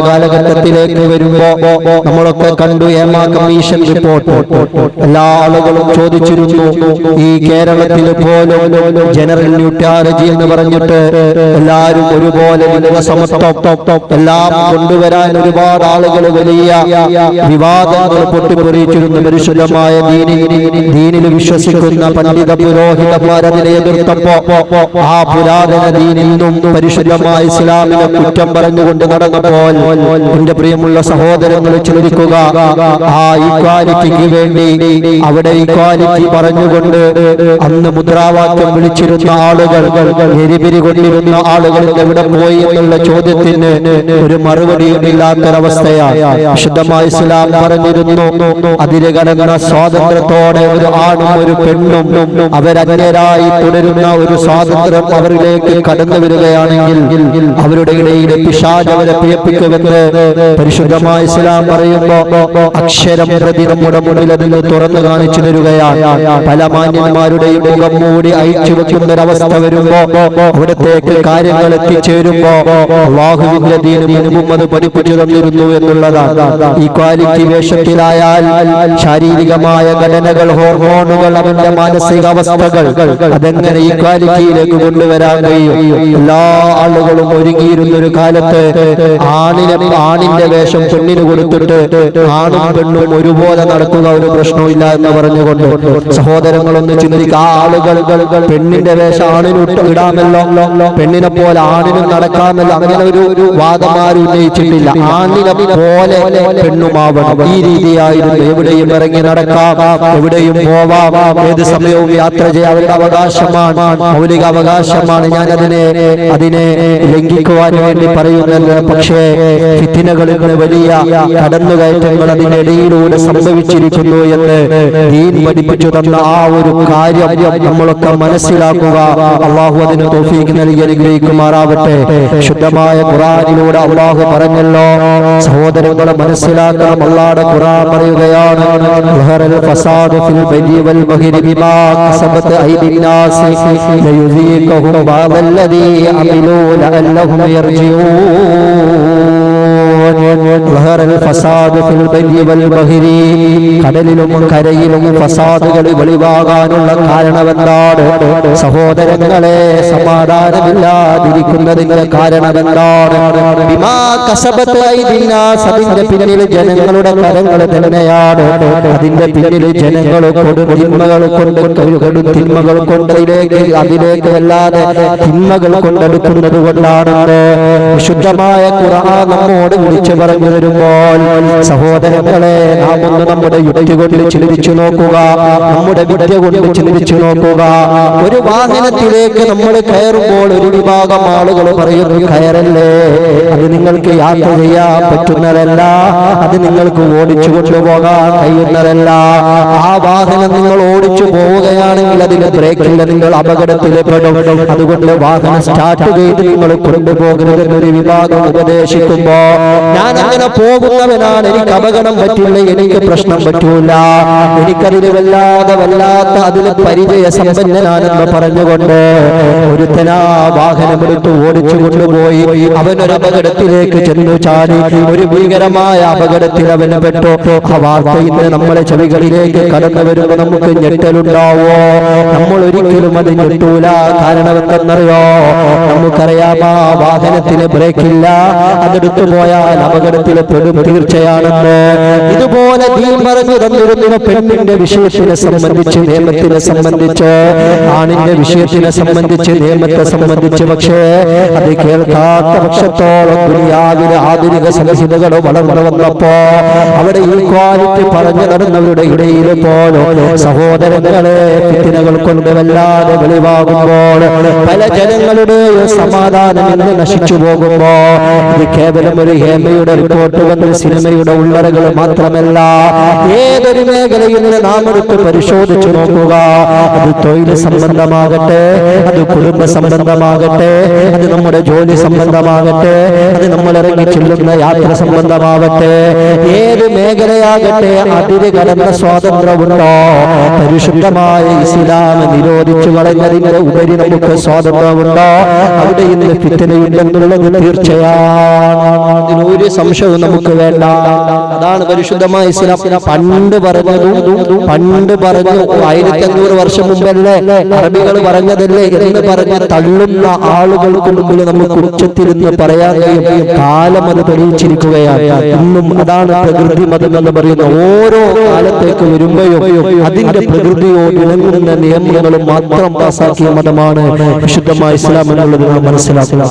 കാലഘട്ടത്തിലേക്ക് വരുമ്പോ നമ്മളൊക്കെ കണ്ടു ഏമാ കമ്മീഷൻ റിപ്പോർട്ട്. എല്ലാ ആളുകളും ചോദിച്ചിരുന്നു, ഈ കേരളത്തിൽ പോലും ജനറൽ ന്യൂട്രാലജി എന്ന് പറഞ്ഞിട്ട് എല്ലാവരും ഒരുപോലെ ലിംഗസമത്വം എല്ലാം കൊണ്ടുവരാൻ ഒരുപാട് ആളുകൾ വലിയ വിവാദങ്ങൾ പൊട്ടിപ്പൊറിയിച്ചിരുന്നു. പരിശുദ്ധമായ ദീനിൽ വിശ്വസിക്കുന്ന പണ്ഡിത പുരോഹിതന്മാർ അതിനെ എതിർത്തപ്പോ ആ പുരാതന ദീനിൽ നിന്നും പരിശുദ്ധമായ ഇസ്ലാമിനെ കുറ്റം പറഞ്ഞുകൊണ്ട് നടന്നപ്പോൾ എന്റെ പ്രിയമുള്ള സഹോദരങ്ങളെ ചിന്തിക്കുക, ആ ഇക്വാലിറ്റിക്ക് വേണ്ടി അവിടെ ഇക്വാലിറ്റി പറഞ്ഞുകൊണ്ട് അന്ന് മുദ്രാവാക്യം വിളിച്ചിരുന്ന ആളുകൾ, എരിപിരി കൊണ്ടിരുന്ന ആളുകൾ എവിടെ പോയി എന്നുള്ള ചോദ്യത്തിന് ഒരു മറുപടിയും ഇല്ലാത്തൊരവസ്ഥയാണ്. വിശുദ്ധമായ ഇസ്ലാം പറഞ്ഞിരുന്നു, അതിര് കടന്ന സ്വാതന്ത്ര്യത്തോടെ ഒരു ആണും ഒരു പെണ്ണും അവരന്യരായി തുടരുന്ന ഒരു സ്വാതന്ത്ര്യം അവരിലേക്ക് കടന്നു വരികയാണെങ്കിൽ അവരുടെ ഇടയിൽ പിശാച് അവരെ പ്രിയപ്പിക്കുമെന്ന് പരിശുദ്ധമായ ഇസ്ലാം പറയുമ്പോ അക്ഷരം പ്രതി നമ്മുടെ മുന്നിൽ അതിന് തുറന്നു കാണിച്ചു തരികയാണ്. പല മാന്യന്മാരുടെയും മുഖം മൂടി അയച്ചു വെക്കുന്നൊരവസ്ഥ വരുമ്പോ അവിടത്തേക്ക് കാര്യങ്ങൾ എത്തിച്ചേരുമ്പോ അല്ലാഹുവിന്റെ ദീന് മുൻപും അത് പഠിപ്പിച്ചു തന്നിരുന്നു എന്നുള്ളതാണ്. ഈ ക്വാലിറ്റി വേഷത്തിലായാൽ ശാരീരികമായ ഘടനകൾ, ഹോർമോണുകൾ, അവന്റെ മാനസികാവസ്ഥകൾ അതെങ്ങനെ ഈ ക്വാലിറ്റിയിലേക്ക് കൊണ്ടുവരാൻ കഴിയും? എല്ലാ ആളുകളും ഒരുങ്ങിയിരുന്ന ഒരു കാലത്ത് ആണിന്റെ വേഷം പെണ്ണിന് കൊടുത്തിട്ട് ആണും പെണ്ണും ഒരുപോലെ നടക്കുക ഒരു പ്രശ്നമില്ല എന്ന് പറഞ്ഞുകൊണ്ട് സഹോദരങ്ങളൊന്ന് ചിന്തിക്കുക. ആ ആളുകൾ പെണ്ണിന്റെ വേഷം ആണിന് ഇടാമല്ലോ, പെണ്ണിനെ പോലെ ആണിനും നടക്കാമല്ലോ, അങ്ങനെ ഒരു വാദമാരും ഉന്നയിച്ചിട്ടില്ല. ആണിനെ പോലെ പെണ്ണുമാവണം, ഈ രീതിയായിരുന്നു. എവിടെയും ഇറങ്ങി നടക്കാം, എവിടെയും പോവാം, ഏത് സമയവും യാത്ര ചെയ്യാൻ അവരുടെ അവകാശമാണ്, മൗലിക അവകാശമാണ്. ഞാൻ അതിനെ ലംഘിക്കുവാൻ വേണ്ടി പറയുന്നില്ല. പക്ഷേ ഫിത്നകളിൽ വലിയ കടന്നുകയറ്റങ്ങൾ അതിനിടയിലൂടെ സംഭവിച്ചിരിക്കുന്നു എന്ന് ദീൻ പഠിപ്പിച്ചു തന്ന ആ ഒരു കാര്യം നമ്മളൊക്കെ മനസ്സിലാക്കുക. അള്ളാഹു അതിന് തൗഫീഖ് നൽകി അനുഗ്രഹിക്കുമാറാവട്ടെ. ശുദ്ധമായ ഖുർആനിലൂടെ അള്ളാഹു പറഞ്ഞല്ലോ, സഹോദരങ്ങളെ മനസ്സിലാക്കണം. അല്ലാഹുവിന്റെ ഖുർആൻ പറയുകയാണ്, ലഹറൽ ഫസാദു ഫിൽ ബരി വൽ ബഹരി ബിമാ കസബത് ഐദിൻ നാസ് ലയുസീഖുഹും ബഅദല്ലദീ അമിലൂ ലഅല്ലഹും യർജിഊൻ. കടലിലും കരയിലും ഫസാദുകൾ വെളിവാകാനുള്ള കാരണമെന്താണ്? സഹോദരങ്ങളെ, സമാധാനമില്ലാതിരിക്കുന്നതിന്റെ കാരണമെന്താണ്? അതിന്റെ പിന്നിൽ ജനങ്ങളുടെ കരങ്ങൾ തന്നെയാണ്. അതിന്റെ പിന്നിൽ ജനങ്ങൾ തിന്മകൾ കൊണ്ട് അതിലേക്ക് വല്ലാതെ തിന്മകൾ കൊണ്ടെടുക്കുന്നത് കൊണ്ടാണെന്ന് വിശുദ്ധമായ ഖുർആൻ നമ്മോട് വിളിച്ചു പറഞ്ഞു വരുമ്പോൾ സഹോദരങ്ങളെ, നാം ഒന്ന് നമ്മുടെ യുക്തി കൊണ്ട് ചിന്തിച്ചു നോക്കുക, നമ്മുടെ വിദ്യ കൊണ്ട് ചിന്തിച്ചു നോക്കുക. ഒരു വാഹനത്തിലേക്ക് നമ്മൾ കയറുമ്പോൾ ഒരു വിഭാഗം ആളുകൾ പറയുന്നു, കയറല്ലേ, അത് നിങ്ങൾക്ക് യാത്ര ചെയ്യാൻ പറ്റുന്നതല്ല, അത് നിങ്ങൾക്ക് ഓടിച്ചു കൊണ്ടുപോകാൻ കഴിയുന്നതല്ല. ആ വാഹനം നിങ്ങൾ ഓടിച്ചു പോവുകയാണെങ്കിൽ അതിന് ബ്രേക്കില്ല, നിങ്ങൾ അപകടത്തിൽപ്പെടും. അതുകൊണ്ട് വാഹനം സ്റ്റാർട്ട് ചെയ്ത് നിങ്ങൾ കൊണ്ടുപോകരുതെന്നൊരു വിഭാഗം ഉപദേശിക്കുമ്പോ, ഞാൻ അങ്ങനെ പോകുന്നവനാണ്, എനിക്ക് അപകടം പറ്റില്ല, എനിക്ക് പ്രശ്നം പറ്റൂല, എനിക്കതിന് വല്ലാത്ത അതിന് പരിചയ സമ്പന്നനാണെന്ന് പറഞ്ഞുകൊണ്ട് ഒരുത്തനാ വാഹനമെടുത്ത് ഓടിച്ചു കൊണ്ടുപോയി അവനൊരു അപകടത്തിലേക്ക് ചെന്നു ചാടി. ഒരു ഭീകരമായ അപകടത്തിൽ അവന് പെട്ടു. ആ വാർത്ത ഇന്ന് നമ്മളെ ചെവികളിലേക്ക് കടന്നു വരുമ്പോൾ നമുക്ക് ഞെട്ടലുണ്ടാവോ? നമ്മൾ ഒരിക്കലും അത് ഞെട്ടൂല. കാരണം എന്തെന്നറിയോ? നമുക്കറിയാം, ആ വാഹനത്തിന് ബ്രേക്കില്ല, അതെടുത്തു പോയാൽ അപകടത്തിൽ പെടും തീർച്ചയാണെന്ന്. ഇതുപോലെ ദീൻ പറഞ്ഞു തന്നിരുന്നു പെണ്ണിന്റെ വിഷയത്തിനെ സംബന്ധിച്ച്, നിയമത്തിനെ സംബന്ധിച്ച്, ആണിന്റെ വിഷയത്തിനെ സംബന്ധിച്ച്, നിയമത്തെ സംബന്ധിച്ച്. പക്ഷേ അത് കേൾക്കാത്ത പക്ഷത്തോളം ദുനിയാവിലെ ആധുനിക സലഹിതകൾ വളർന്നു വന്നപ്പോ അവിടെ ഈ ക്വാലിറ്റി പറഞ്ഞു നടന്നവരുടെ ഇടയിൽ പോലും സഹോദരങ്ങളെ ഫിത്നകൾ കൊണ്ട് വല്ലാതെ വെളിവാകുമ്പോൾ പല ജനങ്ങളുടെ സമാധാനം ഇന്ന് നശിച്ചു പോകുമ്പോ ഇത് കേവലം ഒരു ഹേമയുടെ റിപ്പോർട്ട് ലോകത്തിൽ സിനിമയുടെ ഉള്ളറകൾ മാത്രമല്ല, ഏതൊരു മേഖലയിൽ നാം എടുത്ത് പരിശോധിച്ചു നോക്കുക. അത് തൊഴിൽ സംബന്ധമാകട്ടെ, അത് കുടുംബ സംബന്ധമാകട്ടെ, അത് നമ്മുടെ ജോലി സംബന്ധമാകട്ടെ, അത് നമ്മൾ ഇറങ്ങി ചെല്ലുന്ന യാത്ര സംബന്ധമാകട്ടെ, ഏത് മേഖലയാകട്ടെ അതിര് കടന്ന സ്വാതന്ത്ര്യമുണ്ടോ? പരിശുദ്ധമായ ഇസ്ലാം നിരോധിച്ചു കളഞ്ഞതിന്റെ ഉപരി നമുക്ക് സ്വാതന്ത്ര്യമുണ്ടോ? അവിടെ ഇന്ന് ഫിത്നയുണ്ടെന്നുള്ളത് തീർച്ചയാണ്. അതിനൊരു സംശയവും നമുക്ക് വേണ്ട. അതാണ് പരിശുദ്ധമായ ഇസ്ലാം പണ്ട് പറഞ്ഞു 1500 വർഷം മുമ്പല്ലേ, അറബികൾ പറഞ്ഞതല്ലേ എന്ന് പറഞ്ഞ് തള്ളുന്ന ആളുകൾക്ക് മുമ്പിൽ നമുക്ക് ഉച്ചത്തിരുന്ന് പറയാൻ കഴിയും. കാലം അത് തെളിയിച്ചിരിക്കുകയാണ്. ഇന്നും അതാണ് പ്രകൃതി മതം എന്ന് പറയുന്ന. ഓരോ കാലത്തേക്ക് വരുമ്പോഴും അതിന്റെ പ്രകൃതിയോട് ഇണങ്ങുന്ന നിയമങ്ങളും മാത്രം പാസാക്കിയ മതമാണ് വിശുദ്ധമായ ഇസ്ലാം എന്നുള്ളത് നാം മനസ്സിലാക്കുക.